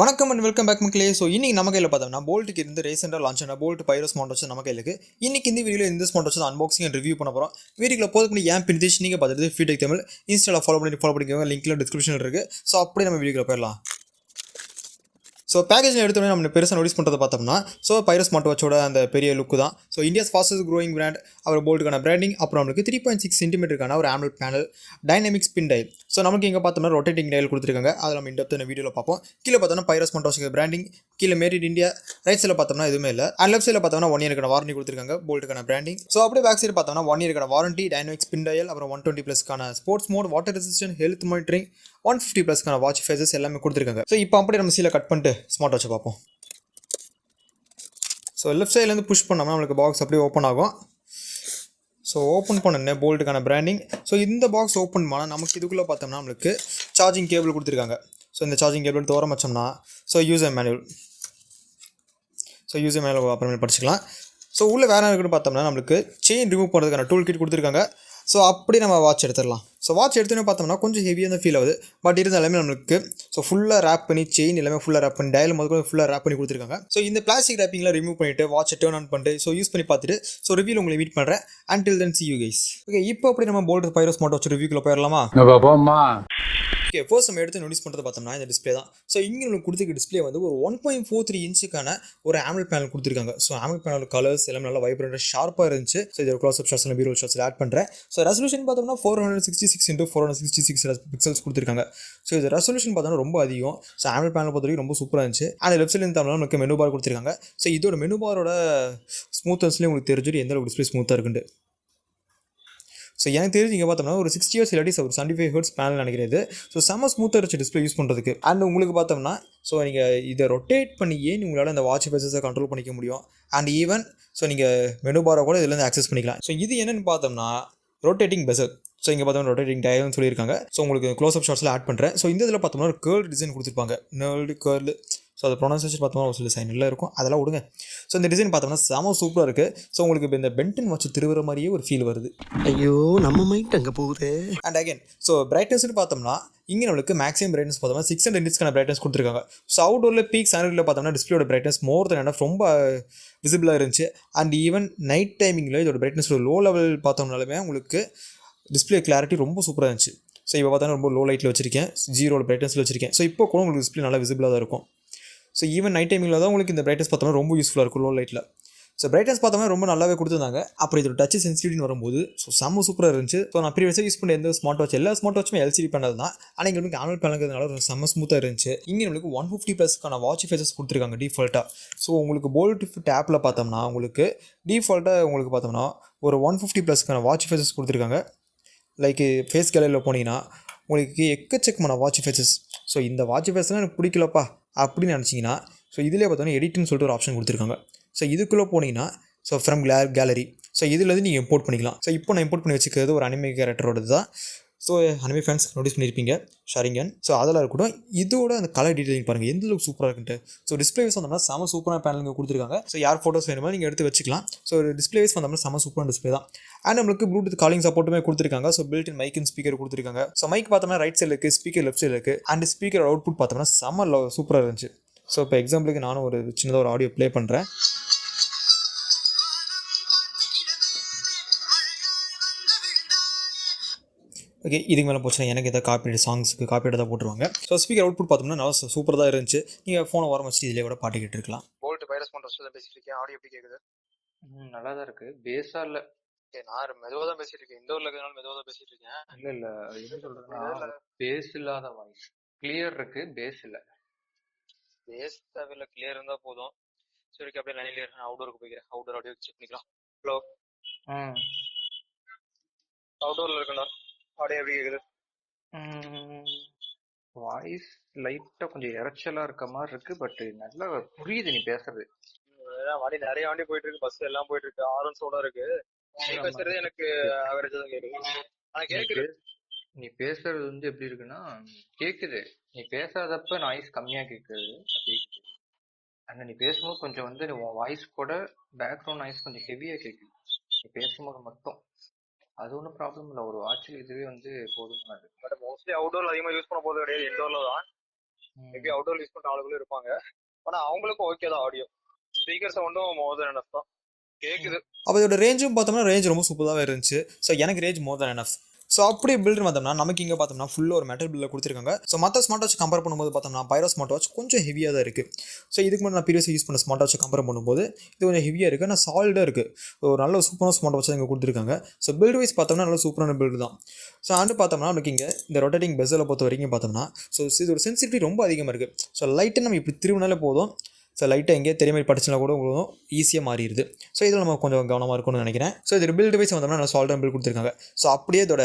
வணக்கம் and welcome back மக்களே. So இன்னைக்கு நம்ம கையில் பார்த்தோம்னா போல்ட்டுக்கு இருந்து ரீசெண்டாக லான்ச் ஆன போல்ட் பைரஸ் ஸ்மார்ட் வாட்ச் நம்ம கையில் இருக்குது. இன்னைக்கு இந்த வீடியோவில் இந்த smart watch unboxing and review பண்ண போகிறோம். வீடியோவில் போதுக்கு முன்னாடி ஏன் பிரிதேஷ் நீங்கள் பார்த்துட்டு ஃபீட்பேக் தமிழ் இன்ஸ்டாவில் ஃபாலோ பண்ணிக்கோங்க. லிங்க்ல டிஸ்கிரிப்ஷனில் இருக்குது. ஸோ அப்படியே நம்ம வீடியோவில் போயிடலாம். ஸோ பேக்கேஜ் எடுத்தோடனே நம்ம பெருசாக நோட்டீஸ் பண்ணுறது பார்த்தோம்னா பைரஸ் ஸ்மார்ட் வாட்சோட அந்த பெரிய லுக்கு தான். So India's fastest growing brand, அவர் போல்ட்டுக்கான பிராண்டிங், அப்புறம் நம்மளுக்கு 3.6 சென்டிமீட்டருக்கான ஒரு AMOLED panel, dynamic spin dial. So நமக்கு இங்கே பார்த்தோம்னா ரொட்டேட்டிங் டயல் கொடுத்துருக்காங்க. அதை நம்ம இந்த வீடியோவில் பார்ப்போம். கீழே பார்த்தோம்னா பைரஸ் ஸ்மார்ட் வாட்சுக்கு பிராண்டிங், கீழே மேட் இன் இந்தியா. ரைட் சைடில் பார்த்தோம்னா எதுவுமே இல்லை. அண்ட் லெஃப்ட் சைடில் பார்த்தோம்னா 1 இயருக்கான வாரண்டி கொடுத்துருக்காங்க போல்ட்டுக்கான பிராண்டிங். ஸோ அப்படியே பேக் சைடு பார்த்தோம்னா 1 இயருக்கான வாரண்டி, டைனமிக் ஸ்பின் டயல், அப்புறம் 120+க்கான sports mode, water resistant, health monitoring, 150+க்கான வாட்ச் ஃபேஸஸ் எல்லாமே கொடுத்துருக்காங்க. ஸோ இப்போ அப்படியே நம்ம சீலை கட் பண்ணிட்டு ஸ்மார்ட் வாட்சை பார்ப்போம். ஸோ லெஃப்ட் சைட்லேருந்து புஷ் பண்ணோம்னா நம்மளுக்கு பாக்ஸ் அப்படியே ஓப்பன் ஆகும். ஸோ ஓப்பன் பண்ணேன் போல்ட்டுக்கான பிராண்டிங். ஸோ இந்த பாக்ஸ் ஓப்பன் பண்ணால் நமக்கு இதுக்குள்ளே பார்த்தோம்னா நம்மளுக்கு சார்ஜிங் கேபிள் கொடுத்துருக்காங்க. ஸோ இந்த சார்ஜிங் கேபிள் தோரம் வச்சோம்னா யூசர் மேனுவல் அப்புறமே படிச்சுக்கலாம். ஸோ உள்ளே வேறு இருக்குன்னு பார்த்தோம்னா நம்மளுக்கு செயின் ரிமூவ் பண்ணுறதுக்கான டூல் கிட் கொடுத்துருக்காங்க. ஸோ அப்படி நம்ம வாட்ச் எடுத்துடலாம். ஸோ வாட்ச் எடுத்துன்னு பார்த்தோம்னா கொஞ்சம் ஹெவியாக தான் ஃபீல் ஆகுது. பட் இருந்தாலுமே நம்மளுக்கு ஃபுல்லாக ரேப் பண்ணி, செயின் எல்லாமே ஃபுல்லாக ரேப் பண்ணி, டயல் முதல்ல ஃபுல்லாக ரேப் பண்ணி கொடுத்துருக்காங்க. ஸோ இந்த பிளாஸ்டிக் ரேப்பிங்லாம் ரிமூவ் பண்ணிவிட்டு வாட்சை டேர்ன் ஆன் பண்ணிட்டு யூஸ் பண்ணி பார்த்துட்டு ரிவ்யூவில் உங்களை மீட் பண்ணுறேன். Until then see you guys. Okay, இப்போ அப்படி நம்ம போல்ட் பைரஸ் ஸ்மார்ட் வாட்ச் ரிவ்யூக்குள்ள போயிடலாமா? ஓகே, ஃபர்ஸ்ட் நம்ம எடுத்து நோட்டீஸ் பண்ணுறது பார்த்தோம்னா இந்த டிஸ்பிளே தான். ஸோ இங்கே உங்களுக்கு கொடுத்துருக்க டிஸ்பிளே ஒரு 1.43 இன்ச்சுக்கான ஒரு AMOLED பேனல் கொடுத்துருக்காங்க. ஸோ AMOLED பேனல் கலர்ஸ் எல்லாம் நல்லா வைப்ரண்டாக ஷார்ப்பாக இருந்துச்சு. ஸோ இதோட க்ளோஸ்அப் ஷாட்ஸ் எல்லாம் பீரோல் ஷாட்ஸ் ஆட் பண்ணுறேன். ஸோ ரெசல்யூஷன் பார்த்தோம்னா 466x466 பிக்சல்ஸ் கொடுத்துருக்காங்க. ஸோ இது ரெசல்யூஷன் பார்த்தோம்னா ரொம்ப அதிகம். ஸோ AMOLED பேனல் பொறுத்த வரைக்கும் ரொம்ப சூப்பராக இருந்துச்சு. அண்ட் லெஃப்ட் சைட்லேருந்து பார்த்தோம்னா நமக்கு மெனு பார் கொடுத்துருக்காங்க. ஸோ இதோட மெனு பாரோட ஸ்மூத்னஸ்லேயே உங்களுக்கு தெரிஞ்சுட்டு எந்த அளவுக்கு டிஸ்பிளே ஸ்மூத்தாக இருக்குண்டு. ஸோ எனக்கு தெரிஞ்சு இங்கே பார்த்தோம்னா ஒரு 60 Hz இல்லாட்டி ஒரு 75 Hz பேனல் நினைக்கிறது. ஸோ செம்ம ஸ்மூத்தாக இருந்துச்சு டிஸ்பிளே யூஸ் பண்ணுறதுக்கு. அண்ட் உங்களுக்கு பார்த்தோம்னா நீங்கள் இதை ரொட்டேட் பண்ணியே உங்களால் இந்த வாட்ச் ஃபேஸஸை கண்ட்ரோல் பண்ணிக்க முடியும். அண்ட் ஈவன் நீங்கள் மெனு பாரை கூட இதுலேருந்து ஆக்சஸ் பண்ணிக்கலாம். ஸோ இது என்னென்னு பார்த்தோம்னா ரொட்டேட்டிங் பெசல். ஸோ இங்கே பார்த்தோம்னா ரொட்டேட்டிங் டயல்னு சொல்லியிருக்காங்க. ஸோ உங்களுக்கு க்ளோஸ்அப் ஷாட்ஸில் ஆட் பண்ணுறேன். ஸோ இந்த இதில் பார்த்தோம்னா ஒரு கேர்ள் டிசைன் கொடுத்துருப்பாங்க. நர்ல்டு கேர்ள். ஸோ அது ப்ரொனன்சியேஷன் பார்த்தோம்னா ஒரு சில சைனில் இருக்கும், அதெல்லாம் விடுங்க. ஸோ இந்த டிசைன் பார்த்தோம்னா செம சூப்பராக இருக்குது. ஸோ உங்களுக்கு இப்போ இந்த பென்டன் வாட்ச் திருவுற மாதிரியே ஒரு ஃபீல் வருது. ஐயோ, நம்ம மைண்ட் அங்கே போகுது. அண்ட் அகைன் பிரைட்னஸ்னு பார்த்தோம்னா இங்கே நம்மளுக்கு மேக்ஸிமம் பிரைட்னஸ் பார்த்தோம்னா 600 nitsக்கான பிரைட்னஸ் கொடுத்துருக்காங்க. ஸோ அவுட்டோரில் பீக் சானரியில் பார்த்தோம்னா டிஸ்பிளேயோட பிரைட்னஸ் மோர் தென் என்ன ரொம்ப விசிபிளாக இருந்துச்சு. அண்ட் ஈவன் நைட் டைமிங்கில் இதோட பிரைட்னஸ் லோ லெவல் பார்த்தோம்னாலுமே உங்களுக்கு டிஸ்பிளே கிளாரிட்டி ரொம்ப சூப்பராக இருந்துச்சு. ஸோ இப்போ பார்த்தோன்னா ரொம்ப லோ லைட்டில் வச்சிருக்கேன், 0 பிரைட்னஸில் வச்சிருக்கேன். ஸோ இப்போ கூட உங்களுக்கு டிஸ்பிளே நல்லா விசிபிளாக தான் இருக்கும். ஸோ ஈவன் நைட் டைமிங்கில் தான் உங்களுக்கு இந்த பிரைட்னஸ் பார்த்தோம்னா ரொம்ப யூஸ்ஃபுல்லாக இருக்கும் லோ லைட்டில். ஸோ பிரைட்னஸ் பார்த்தோம்னா ரொம்ப நல்லாவே கொடுத்துருந்தாங்க. அப்புறம் இதோட டச் சென்சிட்டிவ்னு வரும்போது செம்ம சூப்பராக இருந்துச்சு. ஸோ நான் ப்ரீவியஸாக யூஸ் பண்ண எந்த ஸ்மார்ட் வாட்ச் எல்லா ஸ்மார்ட் வாட்சுமே LCD பேனல் தான். ஆனால் இங்கே வந்து AMOLED பேனல்ங்கிறதுனால செம்ம ஸ்மூத்தாக இருந்துச்சு. இங்கே உங்களுக்கு 150+க்கான வாட்ச் ஃபேஸஸ் கொடுத்துருக்காங்க டிஃபால்ட்டாக. ஸோ உங்களுக்கு போல்ட் ஆப்பில் பார்த்தோம்னா உங்களுக்கு டிஃபால்ட்டாக உங்களுக்கு பார்த்தோம்னா ஒரு 150+க்கான வாட்ச் ஃபேஸஸ் கொடுத்துருக்காங்க. லைக் ஃபேஸ் கேலரியில் போனீங்கன்னா உங்களுக்கு எக்கச்சக்கமான வாட்ச் ஃபேஸஸ். ஸோ இந்த வாட்ச் ஃபேஸ்லாம் எனக்கு பிடிக்கலப்பா அப்படின்னு நினச்சிங்கன்னா இதிலே பார்த்தோன்னா எடிட்னு சொல்லிட்டு ஒரு ஆப்ஷன் கொடுத்துருக்காங்க. ஸோ இதுக்குள்ளே போனீங்கன்னா ஃப்ரம் கேலரி. ஸோ இதுலேருந்து நீங்கள் இம்போர்ட் பண்ணிக்கலாம். ஸோ இப்போ நான் இம்போர்ட் பண்ணி வச்சுக்கிறது ஒரு அனிமே கேரக்டரோடது தான். ஸோ அனிமே ஃபேன்ஸ் நோட்டீஸ் பண்ணியிருப்பீங்க, ஷாரிங்கன். ஸோ அதெல்லாம் இருக்கட்டும், இதோட அந்த கலர் டீட்டெயிலிங் பாருங்கள் எந்த அளவுக்கு சூப்பராக இருக்குன்ட்டு. ஸோ டிஸ்பிளே வைஸ் வந்தோம்னா செம சூப்பரான பேனலுங்க கொடுத்துருக்காங்க. ஸோ யார் ஃபோட்டோஸ் வேணுமோ நீங்கள் எடுத்து வச்சுக்கலாம். ஸோ டிஸ்பிளே வைஸ் வந்தோம்னா செம சூப்பரான டிஸ்பிளே தான். அண்ட் நம்மளுக்கு ப்ளூடூத் காலிங் சப்போர்ட்டுமே கொடுத்துருக்காங்க. So built in mic and speaker கொடுத்துருக்காங்க. ஸோ மைக் பார்த்தோம்னா ரைட் சைடில் இருக்குது, ஸ்பீக்கர் லெஃப்ட் சைடில் இருக்குது. அண்ட் ஸ்பீக்கர் அவுட்புட் பார்த்தோம்னா செம சூப்பராக இருந்துச்சு. ஸோ இப்போ எக்ஸாம்பிளுக்கு நானும் ஒரு சின்னதாக ஒரு ஆடியோ ப்ளே பண்ணுறேன். ஓகே, இதுக்கு மேலே போச்சுன்னா எனக்கு எதாவது காப்பிரைட் சாங்ஸுக்கு காப்பிரைட் தான் போட்டுருவாங்க. ஸோ ஸ்பீக்கர் அவுட்புட் பார்த்தோம்னா நல்லா சூப்பராக தான் இருந்துச்சு. நீங்கள் ஃபோனை வர வச்சுட்டு இதிலே கூட பாட்டு கேட்டுருக்கலாம். போல்ட் பைரஸ் பண்ணுற தான் பேசிட்டு இருக்கேன். ஆடியோ எப்படி கேட்குது? நல்லா தான் இருக்கு. பேஸா இல்ல. நான் மெதுவாக தான் பேசிட்டு இருக்கேன். இந்த ஊர்ல இருக்கிறதுனால மெதுவாக தான் பேசிட்டு இருக்கேன். இல்ல என்ன சொல்றேன்னா பேஸ் இல்லாத வாய்ஸ் கிளியர் இருக்கு, பேஸ் இல்ல. பேஸ் தேவையில்ல, கிளியர் இருந்தா போதும். சரி, அப்படியே லைன்ல அவுடோருக்கு போய்க்கிறேன். அவுடோர் ஆடியோ செக் பண்ணிக்கலாம். ஹலோ, அவுடோர்ல இருக்கணும். ஆடியோ எப்படி கேக்குது? வாய்ஸ் லைட்டா கொஞ்சம் இறைச்சலா இருக்க மாதிரி இருக்கு. பட் நல்லா புரியுது நீ பேசுறது. வண்டி நிறைய வண்டி போயிட்டு இருக்கு, பஸ் எல்லாம் போயிட்டு இருக்கு, ஆரன் சோட இருக்கு. நீ பேசுறது எனக்கு ஆவரேஜா தான் கேக்குது. ஆனா கேக்குது. நீ பேசுறது வந்து எப்படி இருக்குன்னா கேக்குது. நீ பேசாதப்ப நாய்ஸ் கம்மியா கேக்குது. ஆனா நீ பேசும்போது கொஞ்சம் வந்து உன் வாய்ஸ் கூட பேக்ரவுண்ட் நாய்ஸ் கொஞ்சம் ஹெவியா கேக்குது நீ பேசும்போது மட்டும். அது ஒன்றும் ப்ராப்ளம் இல்லை, ஒரு வாட்சில் இதுவே வந்து போதுமானது. பட் மோஸ்ட்லி அவுட்டோர்ல அதிகமாக யூஸ் பண்ண போகிறது கிடையாது, இன்டோர்ல தான். மேபி அவுட்டோர் யூஸ் பண்ற ஆளுகளும் இருப்பாங்க. ஆனா அவங்களுக்கும் ஓகே தான் ஆடியோ. ஸ்பீக்கர் சவுண்டும் மோர் தென் எனஃப் தான் கேக்குது. அப்போ இதோட ரேஞ்சும் பார்த்தோம்னா ரேஞ்ச் ரொம்ப சூப்பராகவே இருந்துச்சு. ஸோ எனக்கு ரேஞ்ச் மோர் தென் எனஃப். ஸோ அப்படி பில்டு பார்த்தோம்னா நமக்கு இங்கே பார்த்தோம்னா ஃபுல்லாக ஒரு மெட்டல் பில்டில் கொடுத்துருக்காங்க. ஸோ மற்ற ஸ்மார்ட் வாட்ச் கம்பேர் பண்ணும்போது பார்த்தோம்னா பைரோ ஸ்மார்ட் வாட்ச் கொஞ்சம் ஹெவியாக தான் இருக்குது. ஸோ இதுக்கு முன்னாடி நான் ப்ரீவியஸ் யூஸ் பண்ண ஸ்மார்ட் வாட்சை கம்பேர் பண்ணும்போது இது கொஞ்சம் ஹெவியாக இருக்குது, ஆனால் சாலிடாக இருக்குது. ஒரு நல்ல சூப்பரான ஸ்மார்ட் வாட்ச் இங்கே கொடுத்துருக்காங்க. ஸோ பில்டு வைஸ் பார்த்தோம்னா நல்ல சூப்பரான பில்டு தான். ஸோ அண்டு பார்த்தோம்னா நமக்கு இங்கே இந்த ரொட்டேட்டிங் பெஸில் பொறுத்த வரைக்கும் பார்த்தோம்னா ஸோ இது ஒரு சென்சிட்டிவிட்டி ரொம்ப அதிகமாக இருக்குது. ஸோ லைட்டை நம்ம இப்படி திரும்பினாலே போதும், ஸோ லைட்டாக எங்கேயே தெரிய மாதிரி படிச்சுனா கூட உங்களுக்கு ஈஸியாக மாறிடுது. ஸோ இதில் நம்ம கொஞ்சம் கவனமாக இருக்கும்னு நினைக்கிறேன். ஸோ இது பில்டு வைஸ் வந்தோம்னா நல்லா சால்டாக பில்ட் கொடுத்துருக்காங்க. ஸோ அப்படியே இதோட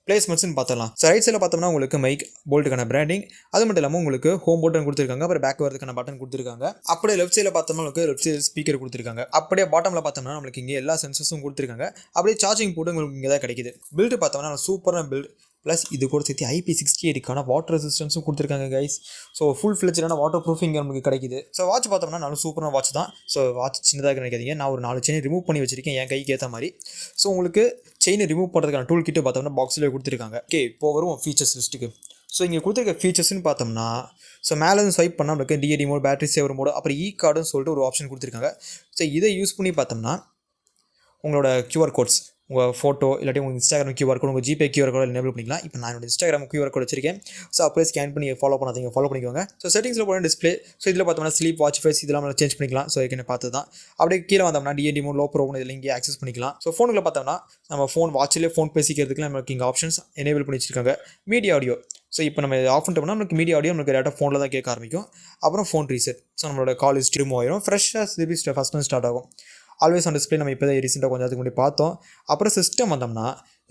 பிளேஸ்மெண்ட்ஸ்னு பார்த்தலாம். ஸோ ரைட் சைடில் பார்த்தோம்னா உங்களுக்கு மைக் போல்ட்டுக்கான பிராண்டிங், அது மட்டும் இல்லாமல் உங்களுக்கு ஹோம் பட்டன் கொடுத்துருக்காங்க, அப்புறம் பேக் வரதுக்கான பட்டன் கொடுத்துருக்காங்க. அப்படியே லெஃப்ட் சைடில் பார்த்தோம்னா உங்களுக்கு லெஃப்ட் சைடு ஸ்பீக்கர் கொடுத்துருக்காங்க. அப்படியே பாட்டமில் பார்த்தோம்னா நம்மளுக்கு இங்கே எல்லா சென்சஸும் கொடுத்துருக்காங்க. அப்படியே சார்ஜிங் போட்டு உங்களுக்கு இங்கே தான் கிடைக்குது. பில்டு பார்த்தோம்னா சூப்பரான பில்ட். ப்ளஸ் இது கூட சேர்த்து IP68க்கான வாட்டர் ரெசிஸ்டன்ஸும் கொடுத்துருக்காங்க கைஸ். ஸோ ஃபுல் ஃபிளெஜ்டான வாட்டர் ப்ரூஃபிங் நமக்கு கிடைக்குது. ஸோ வாட்ச் பார்த்தோம்னா நல்ல சூப்பரான வாட்ச் தான். ஸோ வாட்ச் சின்னதாக நினைக்காதீங்க, நான் ஒரு 4 செயின் ரிமூவ் பண்ணி வச்சிருக்கேன் என் கைக்கு ஏற்ற மாதிரி. ஸோ உங்களுக்கு செயினை ரிமூவ் பண்ணுறதுக்கான டூல் கிட்ட பார்த்தோம்னா பாக்ஸில் கொடுத்துருக்காங்க. ஓகே, இப்போ வரும் ஃபீச்சர்ஸ் லிஸ்ட்டுக்கு. ஸோ இங்கே கொடுத்துருக்க ஃபீச்சர்ஸ்னு பார்த்தோம்னா ஸோ மேலே ஸ்வைப் பண்ணால் நம்மளுக்கு DAD மோட், பேட்டரி சேவர் மோடு, அப்புறம் கார்டுன்னு சொல்லிட்டு ஒரு ஆப்ஷன் கொடுத்துருக்காங்க. ஸோ இதை யூஸ் பண்ணி பார்த்தோம்னா உங்களோட QR கோட்ஸ், உங்கள் ஃபோட்டோ இல்லாட்டி உங்கள் இன்ஸ்டாகிராம் QR கோட், உங்கள் ஜிபே QR கோட் எனேபிள் பண்ணிக்கலாம். இப்போ நான் என்னோட இன்ஸ்டாகிராம் QR கோட் வச்சிருக்கேன். ஸோ அப்படியே ஸ்கேன் பண்ணி ஃபாலோ பண்ணாதீங்க, ஃபாலோ பண்ணிக்கோங்க. ஸோ செட்டிங்ஸில் போன டிஸ்பிளே. ஸோ இதில் பார்த்தோம்னா ஸ்லீப், வாட்ச் ஃபேஸ் இதெல்லாம் நம்ம சேஞ்ச் பண்ணிக்கலாம். ஸோ ஏற்கனவே பார்த்து தான். அப்படியே கீழே வந்தோம்னா DAD மோட், லோ ப்ரோ இதில் இங்கே ஆக்சஸ் பண்ணிக்கலாம். ஸோ ஃபோனுக்குள்ள பார்த்தோம்னா நம்ம ஃபோன் வாட்சிலே ஃபோன் பேசிக்கிறதுக்குலாம் நமக்கு இங்கே ஆப்ஷன்ஸ் எனேபிள் பண்ணி வச்சிருக்காங்க. Media audio. ஸோ இப்போ நம்ம ஆஃப் பண்ணிட்டோம்னா நமக்கு மீடியா ஆடியோ நமக்கு டேரெக்டாக ஃபோனில் தான் கேட்க ஆரம்பிக்கும். அப்புறம் ஃபோன் ரீசெட். ஸோ நம்மளோட கால் ஹிஸ்ட்ரி ரிமூவ் ஆயிரும், ஃப்ரெஷ்ஷாக திருப்பி ஃபஸ்ட்டு ஸ்டார்ட் ஆகும். ஆல்வேஸ் ஆன் டிஸ்பிளே நம்ம இப்போ தான் ரீசெண்டாக கொஞ்சம் அதுக்கு முன்னாடி பார்த்தோம். அப்புறம் சிஸ்டம் வந்தோம்னா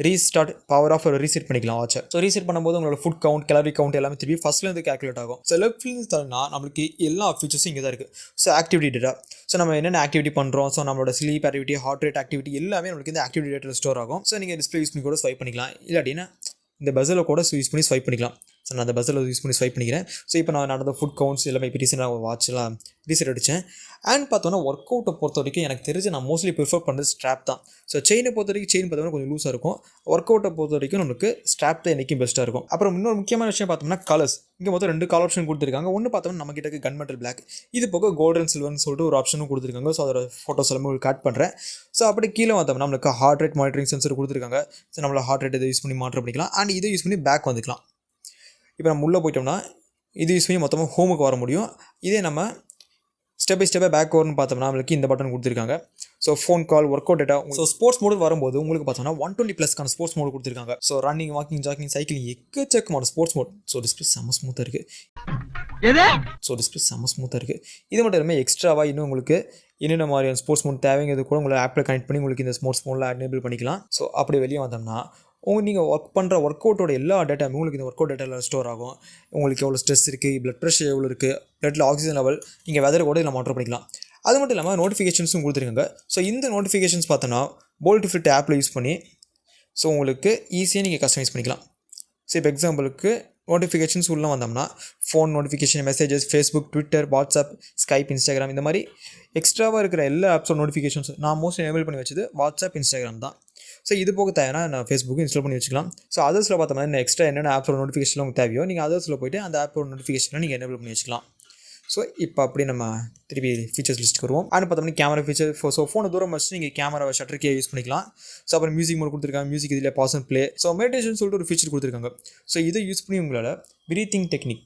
ரீஸ்டார்ட், பவர் ஆஃப் ரீசெட் பண்ணிக்கலாம் வாட்சை. ஸோ ரீசெட் பண்ணும்போது உங்களோட ஃபுட் கவுண்ட், கேலரி கவுண்ட் எல்லாமே திருப்பி ஃபஸ்ட்லேருந்து கேல்குலேட் ஆகும். ஸோ லெஃப்ட்லேருந்து தரனா நம்மளுக்கு எல்லா ஃபீச்சர்ஸும் இங்கே தான் இருக்குது. So activity data. ஸோ நம்ம என்னென்ன ஆக்டிவிட்டி பண்ணுறோம், ஸோ நம்மளோட sleep activity, heart rate activity எல்லாமே நம்மளுக்கு இந்த ஆக்டிவிட்டி டேட்டில் ஸ்டோர் ஆகும். ஸோ நீங்கள் டிஸ்பிளே யூஸ் பண்ணி கூட ஸ்வைப் பண்ணிக்கலாம், இல்லாட்டினா இந்த பஸ்ஸில் கூட யூஸ் பண்ணி ஸ்வைப் பண்ணிக்கலாம். ஸோ நான் அந்த பஸ்ஸில் யூஸ் பண்ணி ஸ்வைப் பண்ணிக்கிறேன். ஸோ இப்போ நான் நடந்த ஃபுட் கவுண்ட்ஸ் எல்லாமே இப்போ ரீசெண்டாக வாட்ச்லாம் ரீசெட் அடித்தேன். அண்ட் பார்த்தோன்னா ஒர்க் அவுட்டை பொறுத்த வரைக்கும் எனக்கு தெரிஞ்சு நான் மோஸ்ட்லி ப்ரிஃபர் பண்ணுறது ஸ்ட்ராப் தான். ஸோ செயினை பொறுத்த வரைக்கும் செயின் பார்த்தோம்னா கொஞ்சம் லூஸாக இருக்கும். ஒர்க் அவுட்டை பொறுத்த வரைக்கும் நமக்கு ஸ்ட்ராப் தான் என்றைக்கும் பெஸ்ட்டாக இருக்கும். அப்புறம் இன்னொரு முக்கியமான விஷயம் பார்த்தோம்னா கலர்ஸ். இங்கே மொத்தம் 2 கலர் ஆப்ஷன் கொடுத்துருக்காங்க. ஒன்று பார்த்தோம்னா நம்ம கிட்ட கன் மெட்டல் பிளாக், இது போக கோல்டன் சில்வர்னு சொல்லிட்டு ஒரு ஆப்ஷனும் கொடுத்துருக்காங்க. ஸோ அதோட ஃபோட்டோஸ் எல்லாமே உங்களுக்கு காட் பண்ணுறேன். ஸோ அப்படி கீழே பார்த்தோம்னா நம்மளுக்கு ஹார்ட் ரேட் மானிட்டரிங் சென்சர் கொடுத்துருக்காங்க. ஸோ நம்மளோட ஹார்ட் ரேட் இதை யூஸ் பண்ணி மாற்றம் பண்ணிக்கலாம். அண்ட் இதை யூஸ் பண்ணி பேக் வந்துக்கலாம். இப்போ நம்ம உள்ளே போயிட்டோம்னா இது யூஸ் பண்ணி மொத்தமாக ஹோமுக்கு வர முடியும். இதே நம்ம ஸ்டெப் பை ஸ்டெப்பாக பேக் வரணும்னு பார்த்தோம்னா நம்மளுக்கு இந்த பட்டன் கொடுத்துருக்காங்க. So phone call, work out data. So sports mode வரும்போது உங்களுக்கு பார்த்தோம்னா 120+ ஸ்போர்ட்ஸ் மோடு கொடுத்துருக்காங்க. So running, walking, jogging, cycling எக்கச்சக்கமான ஸ்போர்ட்ஸ் மோட். ஸோ டிஸ்பிளே செம்ம ஸ்மூத்தாக இருக்குது. இது மட்டும் இல்லாமல் எக்ஸ்ட்ராவாக இன்னும் உங்களுக்கு என்னென்ன மாதிரியான ஸ்போர்ட்ஸ் மோட் தேவைங்கிறது கூட உங்களை ஆப்பில் கனெக்ட் பண்ணி உங்களுக்கு இந்த ஸ்போர்ட்ஸ் மோடில் எனேபிள் பண்ணிக்கலாம். ஸோ அப்படி வெளியே வந்தோம்னா நீங்கள் ஒர்க் பண்ணுற ஒர்க் அவுட்டோட எல்லா டேட்டாமே உங்களுக்கு இந்த ஒர்க் அவுட் டேட்டாவில் ஸ்டோர் ஆகும். உங்களுக்கு எவ்வளோ ஸ்ட்ரெஸ் இருக்குது, பிளட் ப்ரெஷர் எவ்வளோ இருக்குது, பிளட்டில் ஆக்சிஜன் லெவல், நீங்கள் வெதர் கூட இதில் மாற்றம் பண்ணிக்கலாம். அது மட்டும் இல்லாமல் நோட்டிஃபிகேஷன்ஸும் கொடுத்துருக்காங்க. ஸோ இந்த நோட்டிஃபிகேஷன்ஸ் பார்த்தோன்னா போல்ட் ஃபிட் ஆப்பில் யூஸ் பண்ணி ஸோ உங்களுக்கு ஈஸியாக நீங்கள் கஸ்டமைஸ் பண்ணிக்கலாம். ஸோ இப்போ எக்ஸாம்பிளுக்கு நோட்டிஃபிகேஷன்ஸ் உள்ளே வந்தோம்னா phone notification, messages, Facebook, Twitter, WhatsApp, Skype, Instagram இந்த மாதிரி எக்ஸ்ட்ராவாக இருக்கிற எல்லா ஆப்ஸோட நோட்டிஃபிகேஷன்ஸ் நான் மோஸ்ட்லி எனேபிள் பண்ணி வச்சது வாட்ஸ்அப், இன்ஸ்டாகிராம் தான். ஸோ இது போக தேவைன்னா நான் ஃபேஸ்புக்கு இன்ஸ்டால் பண்ணி வச்சுக்கலாம். ஸோ அதர்ஸில் பார்த்தோம்னா இந்த எக்ஸ்ட்ரா என்னென்ன ஆப்போட நோட்டிஃபிகேஷன் உங்களுக்கு தேவையோ நீங்கள் அதர்ஸில் போய்ட்டு அந்த ஆப்போட நோட்டிஃபிகேஷனை நீங்கள் எனேபிள் பண்ணி வச்சுக்கலாம். ஸோ இப்போ அப்படி நம்ம திருப்பி ஃபீச்சர்ஸ் லிஸ்ட்டுக்கு வருவோம். அண்ட் பார்த்தோம்னா கேமரா ஃபீச்சர். ஸோ ஃபோனை தூரம் வச்சு நீங்கள் கேமராவை ஷட்டர் கே யூஸ் பண்ணிக்கலாம். ஸோ அப்புறம் மியூசிக் மோட் கொடுத்துருக்காங்க. மியூசிக் இதில் pause and play. So meditation சொல்லிட்டு ஒரு ஃபீச்சர் கொடுத்துருக்காங்க. ஸோ இதை யூஸ் பண்ணி உங்களால் பிரீத்திங் டெக்னிக்,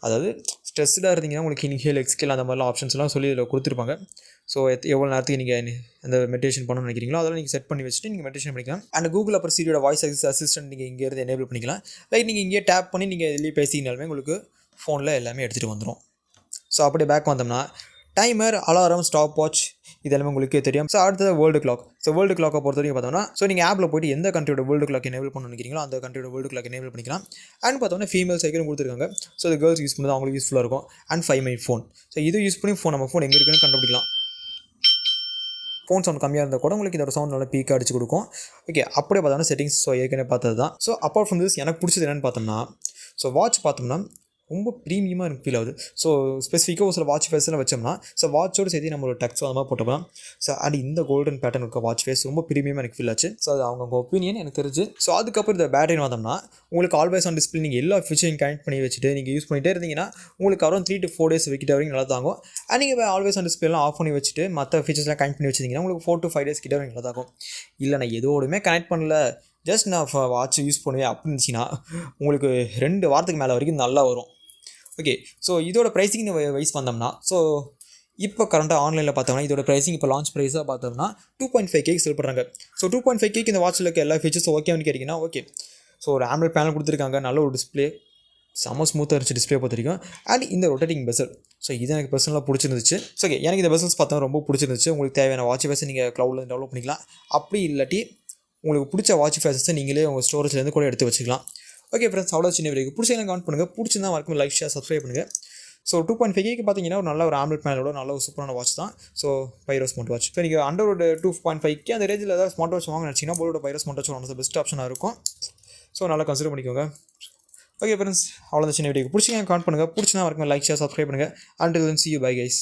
அதாவது ஸ்ட்ரெஸ்டாக இருந்தீங்கன்னா உங்களுக்கு இன்ஹேல், எக்ஸ்கேல் அந்த மாதிரிலாம் ஆப்ஷன்ஸ்லாம் சொல்லி இதில் கொடுத்துருப்பாங்க. ஸோ எவ்வளோ நேரத்துக்கு நீங்கள் அந்த மெடிடேஷன் பண்ணணும்னு நினைக்கிறீங்களோ அதெல்லாம் நீங்கள் செட் பண்ணி வச்சுட்டு நீங்கள் மெடிடேஷன் பண்ணிக்கலாம். அண்ட் கூகுள் அப்புறம் சீரியோட வாய்ஸ் அசிஸ்டன்ட் நீங்கள் இங்கேருந்து எனேபிள் பண்ணிக்கலாம். லைக் நீங்கள் இங்கேயே டேப் பண்ணி நீங்கள் இதுலேயே பேசிங்கனாலுமே உங்களுக்கு ஃபோனில் எல்லாமே எடுத்துகிட்டு வந்துடும். ஸோ அப்படியே பேக் வந்தோம்னா டைமர், அலாரம், ஸ்டாப் வாட்ச் இதெல்லாமே உங்களுக்கு தெரியும். ஸோ அடுத்தது வேர்ல்டு கிளாக். ஸோ வேர்ல்டு கிளாக்கை பொறுத்த வரைக்கும் பார்த்தோம்னா ஸோ நீங்கள் ஆப்பில் போய்ட்டு எந்த கண்ட்ரியோட வேர்ல்டு கிளாக் எனேபிள் பண்ண நினைக்கிறீங்களோ அந்த கண்ட்ரியோட வேர்ல்டு கிளாக் எனேபிள் பண்ணிக்கலாம். அண்ட் பார்த்தோம்னா ஃபீமேல் சைக்கிளும் கொடுத்துருக்காங்க. ஸோ இது கேர்ள்ஸ் யூஸ் பண்ணுறது அவங்களுக்கு யூஸ்ஃபுல்லாக இருக்கும். And 5 minute phone. ஸோ இது யூஸ் பண்ணி நம்ம ஃபோன் எங்கே இருக்குன்னு கண்டுபிடிக்கலாம். ஃபோன் சவுண்ட் கம்மியாக இருந்தால் கூட உங்களுக்கு இதோட சவுண்ட் நல்லா பீக்காக அடிச்சு கொடுக்கும். ஓகே, அப்படியே பார்த்தோம்னா செட்டிங்ஸ் ஸோ ஏற்கனவே பார்த்தது தான். ஸோ அப்பார்ட் ஃப்ரம் திஸ் எனக்கு பிடிச்சது என்னென்னு பார்த்தோம்னா ஸோ வாட்ச் பார்த்தோம்னா ரொம்ப ப்ரீமியமாக எனக்கு ஃபீல் ஆகுது. ஸோ ஸ்பெசிஃபிக்காக ஒரு சில வாட்ச் ஃபேஸ்லாம் வச்சோம்னா ஸோ வாட்சோடு சேர்த்து நம்ம ஒரு டக்ஸ் அந்த மாதிரி போட்டோம்னா ஸோ அண்ட் இந்த கோல்டன் பேட்டர்ன் இருக்க வாட்ச் ஃபேஸ் ரொம்ப ப்ரீமியமாக எனக்கு ஃபீல் ஆச்சு. ஸோ அது அவங்க ஒப்பீனியன் எனக்கு தெரிஞ்சு. ஸோ அதுக்கப்புறம் இந்த பேட்டரின்னு வந்தோம்னா உங்களுக்கு ஆல்வேஸ் ஆன் டிஸ்பிளே நீங்கள் எல்லா ஃபீச்சரையும் கனெக்ட் பண்ணி வச்சுட்டு நீங்கள் யூஸ் பண்ணிகிட்டே இருந்தீங்கன்னா உங்களுக்கு அரௌண்ட் 3 to 4 days வைக்கிட்ட வரைக்கும் நல்லா தாங்கும். அண்ட் நீங்கள் ஆல்வேஸ் ஆன் டிஸ்பிளேலாம் ஆஃப் பண்ணி வச்சுட்டு மற்ற ஃபீச்சர்ஸ்லாம் கனெக்ட் பண்ணி வச்சிங்கன்னா உங்களுக்கு 4 to 5 days கிட்ட வரைக்கும் நல்லா தாகும். இல்லை நான் எதோடுமே கனெக்ட் பண்ணல ஜஸ்ட் நான் வாட்ச் யூஸ் பண்ணுவேன் அப்படின்னு இருந்துச்சுன்னா உங்களுக்கு 2 வாரத்துக்கு மேலே வரைக்கும் நல்லா வரும். ஓகே, ஸோ இதோட ப்ரைஸிங் வைஸ் வந்தோம்னா ஸோ இப்போ கரண்ட்டாக ஆன்லைனில் பார்த்தோம்னா இதோட ப்ரைஸிங் இப்போ லான்ச் ப்ரைஸாக பார்த்தோம்னா 2.5K செல் பண்ணுறாங்க. ஸோ 2.5K இந்த வாட்சில் இருக்க எல்லா ஃபீச்சர்ஸும் ஓகேன்னு கேட்டிங்கன்னா ஓகே. ஸோ ஒரு AMOLED பேனல் கொடுத்துருக்காங்க, நல்ல ஒரு டிஸ்பிளே, செம்ம ஸ்மூத்தாக இருந்துச்சு டிஸ்பிளே பொறுத்த வரைக்கும். அண்ட் இந்த ரொட்டேட்டிங் பெசல் ஸோ இது எனக்கு பர்சனலாக பிடிச்சிருந்துச்சு. ஸோ ஓகே, எனக்கு இந்த பெசல்ஸ் பார்த்தா ரொம்ப பிடிச்சிருந்துச்சு. உங்களுக்கு தேவையான வாட்ச் ஃபேஸை நீங்கள் க்ளவுடில் டெவலப் பண்ணிக்கலாம். அப்படி இல்லாட்டி உங்களுக்கு பிடிச்ச வாட்ச் ஃபேஸஸை நீங்களே உங்கள் ஸ்டோரேஜ்லேருந்து கூட எடுத்து வச்சுக்கலாம். ஓகே ஃப்ரெண்ட்ஸ், அவ்வளோ சின்ன வீடியோ பிடிச்சவங்க கமெண்ட் பண்ணுங்கள். பிடிச்சிருந்தா மறக்காம லைக் ஷேர் சப்ஸ்கிரைப் பண்ணுங்கள். ஸோ 2.5K பார்த்தீங்கன்னா ஒரு நல்ல ஒரு AMOLED பேனலோட நல்ல ஒரு சூப்பரான வாட்ச் தான். So Pyro smart watch. So நீங்கள் அண்டர் ஒரு 2.5K அந்த ரேஞ்சில் ஏதாவது ஸ்மார்ட் வாட்ச் வாங்க நினச்சிங்கன்னா போலோட Pyro smart watch one of the best ஆப்ஷனாக இருக்கும். ஸோ நல்லா கன்சிடர் பண்ணிக்கோங்க. ஓகே ஃப்ரெண்ட்ஸ், அவ்வளோ சின்ன வீடியோ பிடிச்சிங்க கமெண்ட் பண்ணுங்கள். பிடிச்சினா மறக்காம லைக் ஷேர் சப்ஸ்கிரைப் பண்ணுங்கள். Until then, see you, bye guys.